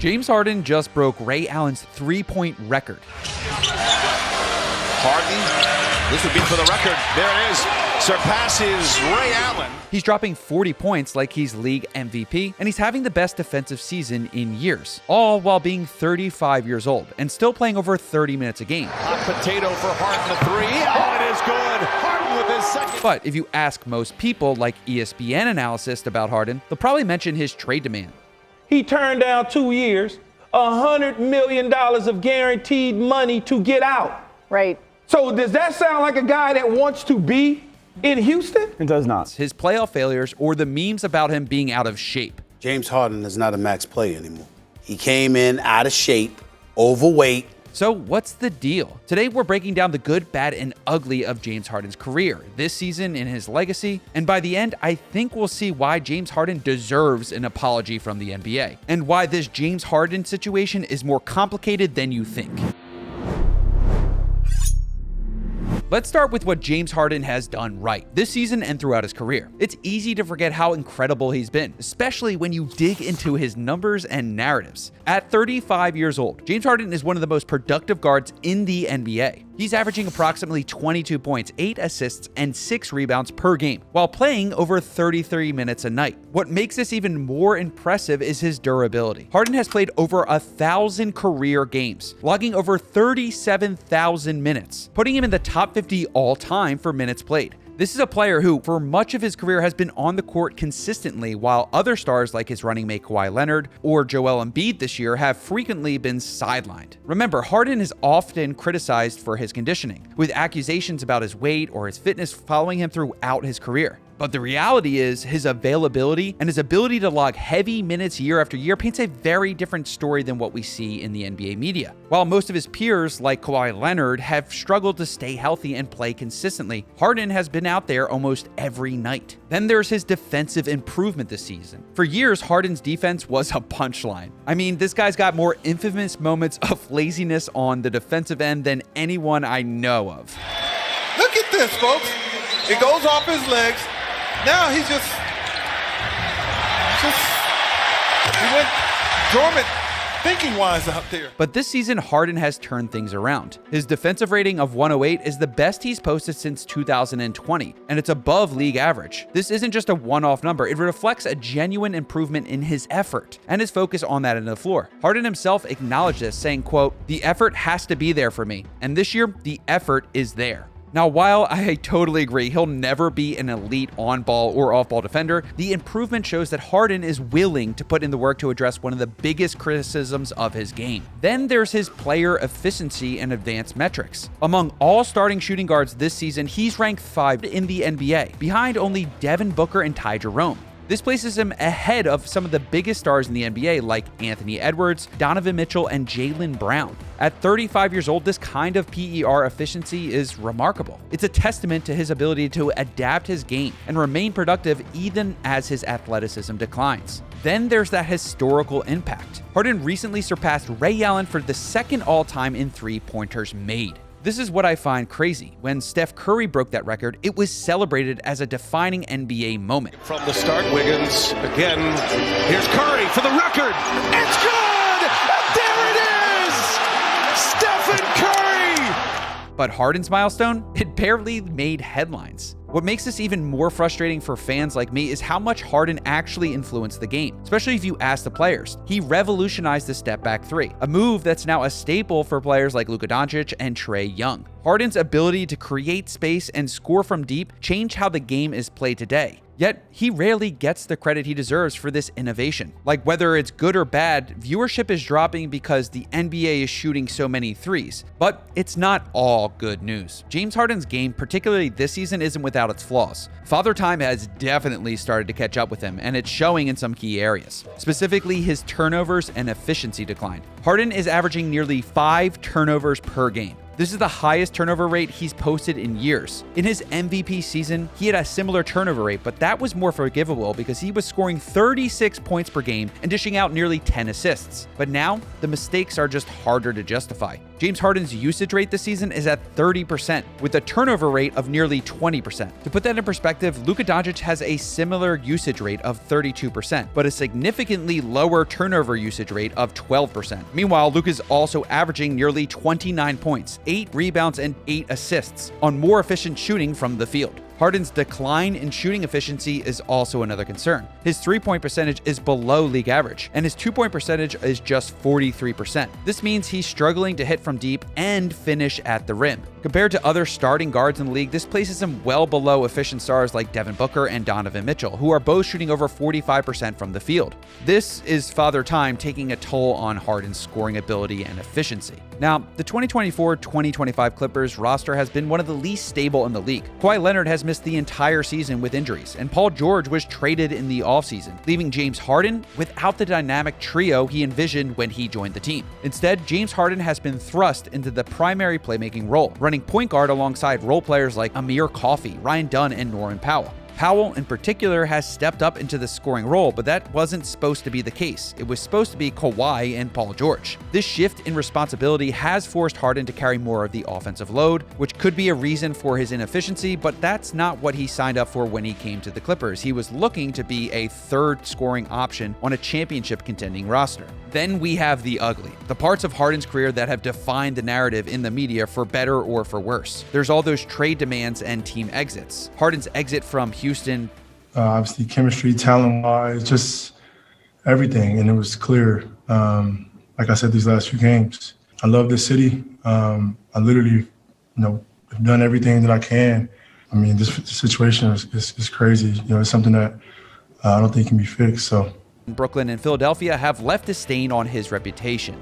James Harden just broke Ray Allen's three-point record. Harden, this would be for the record. There it is. Surpasses Ray Allen. He's dropping 40 points like he's league MVP, and he's having the best defensive season in years, all while being 35 years old and still playing over 30 minutes a game. Hot potato for Harden, the three. Oh, it is good. Harden with his second. But if you ask most people, like ESPN analysts, about Harden, they'll probably mention his trade demand. He turned down 2 years, $100 million of guaranteed money to get out. Right. So does that sound like a guy that wants to be in Houston? It does not. His playoff failures or the memes about him being out of shape. James Harden is not a max player anymore. He came in out of shape, overweight. So what's the deal? Today we're breaking down the good, bad, and ugly of James Harden's career, this season and his legacy, and by the end, I think we'll see why James Harden deserves an apology from the NBA, and why this James Harden situation is more complicated than you think. Let's start with what James Harden has done right this season and throughout his career. It's easy to forget how incredible he's been, especially when you dig into his numbers and narratives. At 35 years old, James Harden is one of the most productive guards in the NBA. He's averaging approximately 22 points, 8 assists, and 6 rebounds per game, while playing over 33 minutes a night. What makes this even more impressive is his durability. Harden has played over 1,000 career games, logging over 37,000 minutes, putting him in the top 50 all-time for minutes played. This is a player who, for much of his career, has been on the court consistently, while other stars like his running mate Kawhi Leonard or Joel Embiid this year have frequently been sidelined. Remember, Harden is often criticized for his conditioning, with accusations about his weight or his fitness following him throughout his career. But the reality is his availability and his ability to log heavy minutes year after year paints a very different story than what we see in the NBA media. While most of his peers, like Kawhi Leonard, have struggled to stay healthy and play consistently, Harden has been out there almost every night. Then there's his defensive improvement this season. For years, Harden's defense was a punchline. I mean, this guy's got more infamous moments of laziness on the defensive end than anyone I know of. Look at this, folks. It goes off his legs. Now he went dormant thinking-wise out there. But this season, Harden has turned things around. His defensive rating of 108 is the best he's posted since 2020, and it's above league average. This isn't just a one-off number. It reflects a genuine improvement in his effort and his focus on that end of the floor. Harden himself acknowledged this, saying, quote, "The effort has to be there for me, and this year, the effort is there." Now, while I totally agree he'll never be an elite on-ball or off-ball defender, the improvement shows that Harden is willing to put in the work to address one of the biggest criticisms of his game. Then there's his player efficiency and advanced metrics. Among all starting shooting guards this season, he's ranked 5 in the NBA, behind only Devin Booker and Ty Jerome. This places him ahead of some of the biggest stars in the NBA like Anthony Edwards, Donovan Mitchell, and Jaylen Brown. At 35 years old, this kind of PER efficiency is remarkable. It's a testament to his ability to adapt his game and remain productive even as his athleticism declines. Then there's that historical impact. Harden recently surpassed Ray Allen for the second all-time in three-pointers made. This is what I find crazy. When Steph Curry broke that record, it was celebrated as a defining NBA moment. From the start, Wiggins again. Here's Curry for the record. It's good! And there it is! Stephen Curry! But Harden's milestone? It barely made headlines. What makes this even more frustrating for fans like me is how much Harden actually influenced the game, especially if you ask the players. He revolutionized the step-back three, a move that's now a staple for players like Luka Doncic and Trae Young. Harden's ability to create space and score from deep changed how the game is played today. Yet, he rarely gets the credit he deserves for this innovation. Like, whether it's good or bad, viewership is dropping because the NBA is shooting so many threes. But it's not all good news. James Harden's game, particularly this season, isn't without its flaws. Father Time has definitely started to catch up with him, and it's showing in some key areas. Specifically, his turnovers and efficiency declined. Harden is averaging nearly 5 turnovers per game. This is the highest turnover rate he's posted in years. In his MVP season, he had a similar turnover rate, but that was more forgivable because he was scoring 36 points per game and dishing out nearly 10 assists. But now, the mistakes are just harder to justify. James Harden's usage rate this season is at 30%, with a turnover rate of nearly 20%. To put that in perspective, Luka Doncic has a similar usage rate of 32%, but a significantly lower turnover usage rate of 12%. Meanwhile, Luka's also averaging nearly 29 points, 8 rebounds, and 8 assists on more efficient shooting from the field. Harden's decline in shooting efficiency is also another concern. His three-point percentage is below league average, and his two-point percentage is just 43%. This means he's struggling to hit from deep and finish at the rim. Compared to other starting guards in the league, this places him well below efficient stars like Devin Booker and Donovan Mitchell, who are both shooting over 45% from the field. This is Father Time taking a toll on Harden's scoring ability and efficiency. Now, the 2024-2025 Clippers roster has been one of the least stable in the league. Kawhi Leonard has missed the entire season with injuries, and Paul George was traded in the offseason, leaving James Harden without the dynamic trio he envisioned when he joined the team. Instead, James Harden has been thrust into the primary playmaking role, running point guard alongside role players like Amir Coffey, Ryan Dunn, and Norman Powell. Powell, in particular, has stepped up into the scoring role, but that wasn't supposed to be the case. It was supposed to be Kawhi and Paul George. This shift in responsibility has forced Harden to carry more of the offensive load, which could be a reason for his inefficiency, but that's not what he signed up for when he came to the Clippers. He was looking to be a third scoring option on a championship contending roster. Then we have the ugly, the parts of Harden's career that have defined the narrative in the media for better or for worse. There's all those trade demands and team exits. Harden's exit from Houston. Obviously, chemistry, talent-wise, just everything. And it was clear, like I said, these last few games. I love this city. I literally, have done everything that I can. I mean, this situation is crazy. It's something that I don't think can be fixed, so. Brooklyn and Philadelphia have left a stain on his reputation.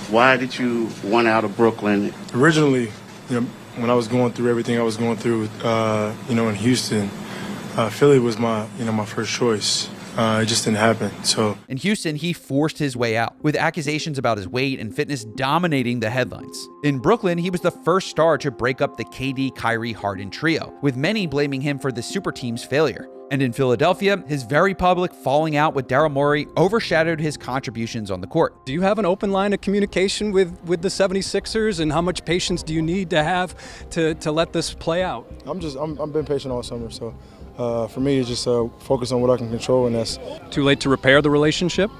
Why did you want out of Brooklyn? Originally, when I was going through everything I was going through, in Houston, Philly was my first choice. It just didn't happen. So in Houston, he forced his way out, with accusations about his weight and fitness dominating the headlines. In Brooklyn, he was the first star to break up the KD, Kyrie, Harden trio, with many blaming him for the super team's failure. And in Philadelphia, his very public falling out with Daryl Morey overshadowed his contributions on the court. Do you have an open line of communication with the 76ers, and how much patience do you need to have to let this play out? I've been patient all summer, so for me, it's just focus on what I can control, and that's. Too late to repair the relationship?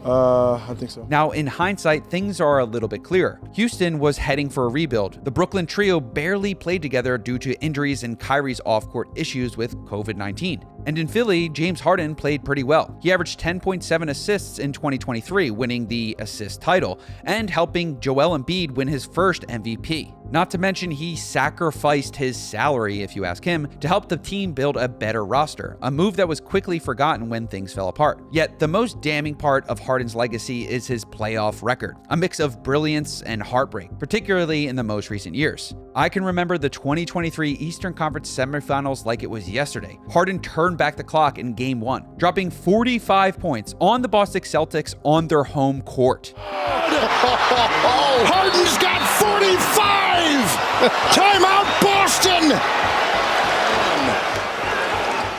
I think so. Now, in hindsight, things are a little bit clearer. Houston was heading for a rebuild. The Brooklyn trio barely played together due to injuries and Kyrie's off-court issues with COVID-19. And in Philly, James Harden played pretty well. He averaged 10.7 assists in 2023, winning the assist title, and helping Joel Embiid win his first MVP. Not to mention, he sacrificed his salary, if you ask him, to help the team build a better roster, a move that was quickly forgotten when things fell apart. Yet, the most damning part of Harden's legacy is his playoff record, a mix of brilliance and heartbreak, particularly in the most recent years. I can remember the 2023 Eastern Conference semifinals like it was yesterday. Harden turned back the clock in Game 1, dropping 45 points on the Boston Celtics on their home court. Harden's got 45! Timeout, Boston!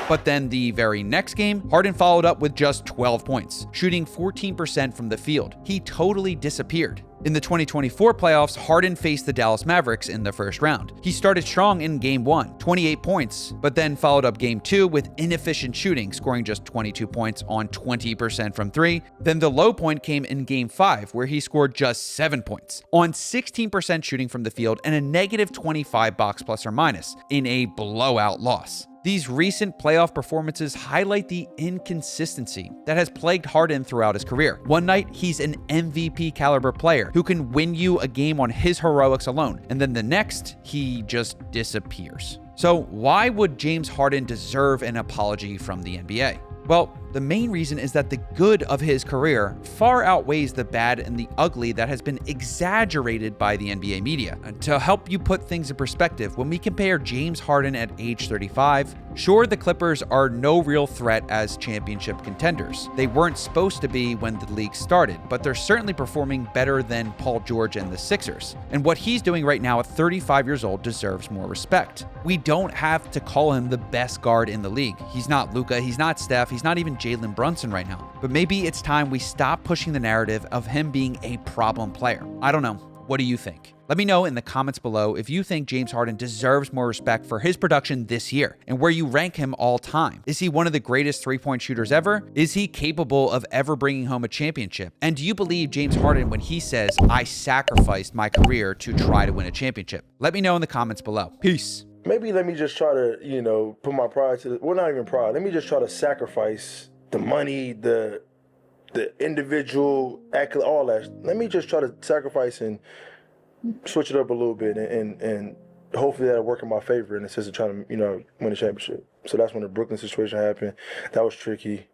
But then the very next game, Harden followed up with just 12 points, shooting 14% from the field. He totally disappeared. In the 2024 playoffs, Harden faced the Dallas Mavericks in the first round. He started strong in Game 1, 28 points, but then followed up Game 2 with inefficient shooting, scoring just 22 points on 20% from 3. Then the low point came in Game 5, where he scored just 7 points on 16% shooting from the field and a negative 25 box plus or minus in a blowout loss. These recent playoff performances highlight the inconsistency that has plagued Harden throughout his career. One night, he's an MVP caliber player who can win you a game on his heroics alone, and then the next, he just disappears. So why would James Harden deserve an apology from the NBA? Well, The main reason is that the good of his career far outweighs the bad and the ugly that has been exaggerated by the NBA media. And to help you put things in perspective, when we compare James Harden at age 35, sure, the Clippers are no real threat as championship contenders. They weren't supposed to be when the league started, but they're certainly performing better than Paul George and the Sixers. And what he's doing right now at 35 years old deserves more respect. We don't have to call him the best guard in the league. He's not Luka, he's not Steph, he's not even Jalen Brunson right now. But maybe it's time we stop pushing the narrative of him being a problem player. I don't know. What do you think? Let me know in the comments below if you think James Harden deserves more respect for his production this year and where you rank him all time. Is he one of the greatest three-point shooters ever? Is he capable of ever bringing home a championship? And do you believe James Harden when he says, I sacrificed my career to try to win a championship? Let me know in the comments below. Peace. Maybe let me just try to, put my pride to well, not even pride. Let me just try to sacrifice the money, the individual, all that. Let me just try to sacrifice and switch it up a little bit, and hopefully that'll work in my favor in the sense of trying to, win a championship. So that's when the Brooklyn situation happened. That was tricky.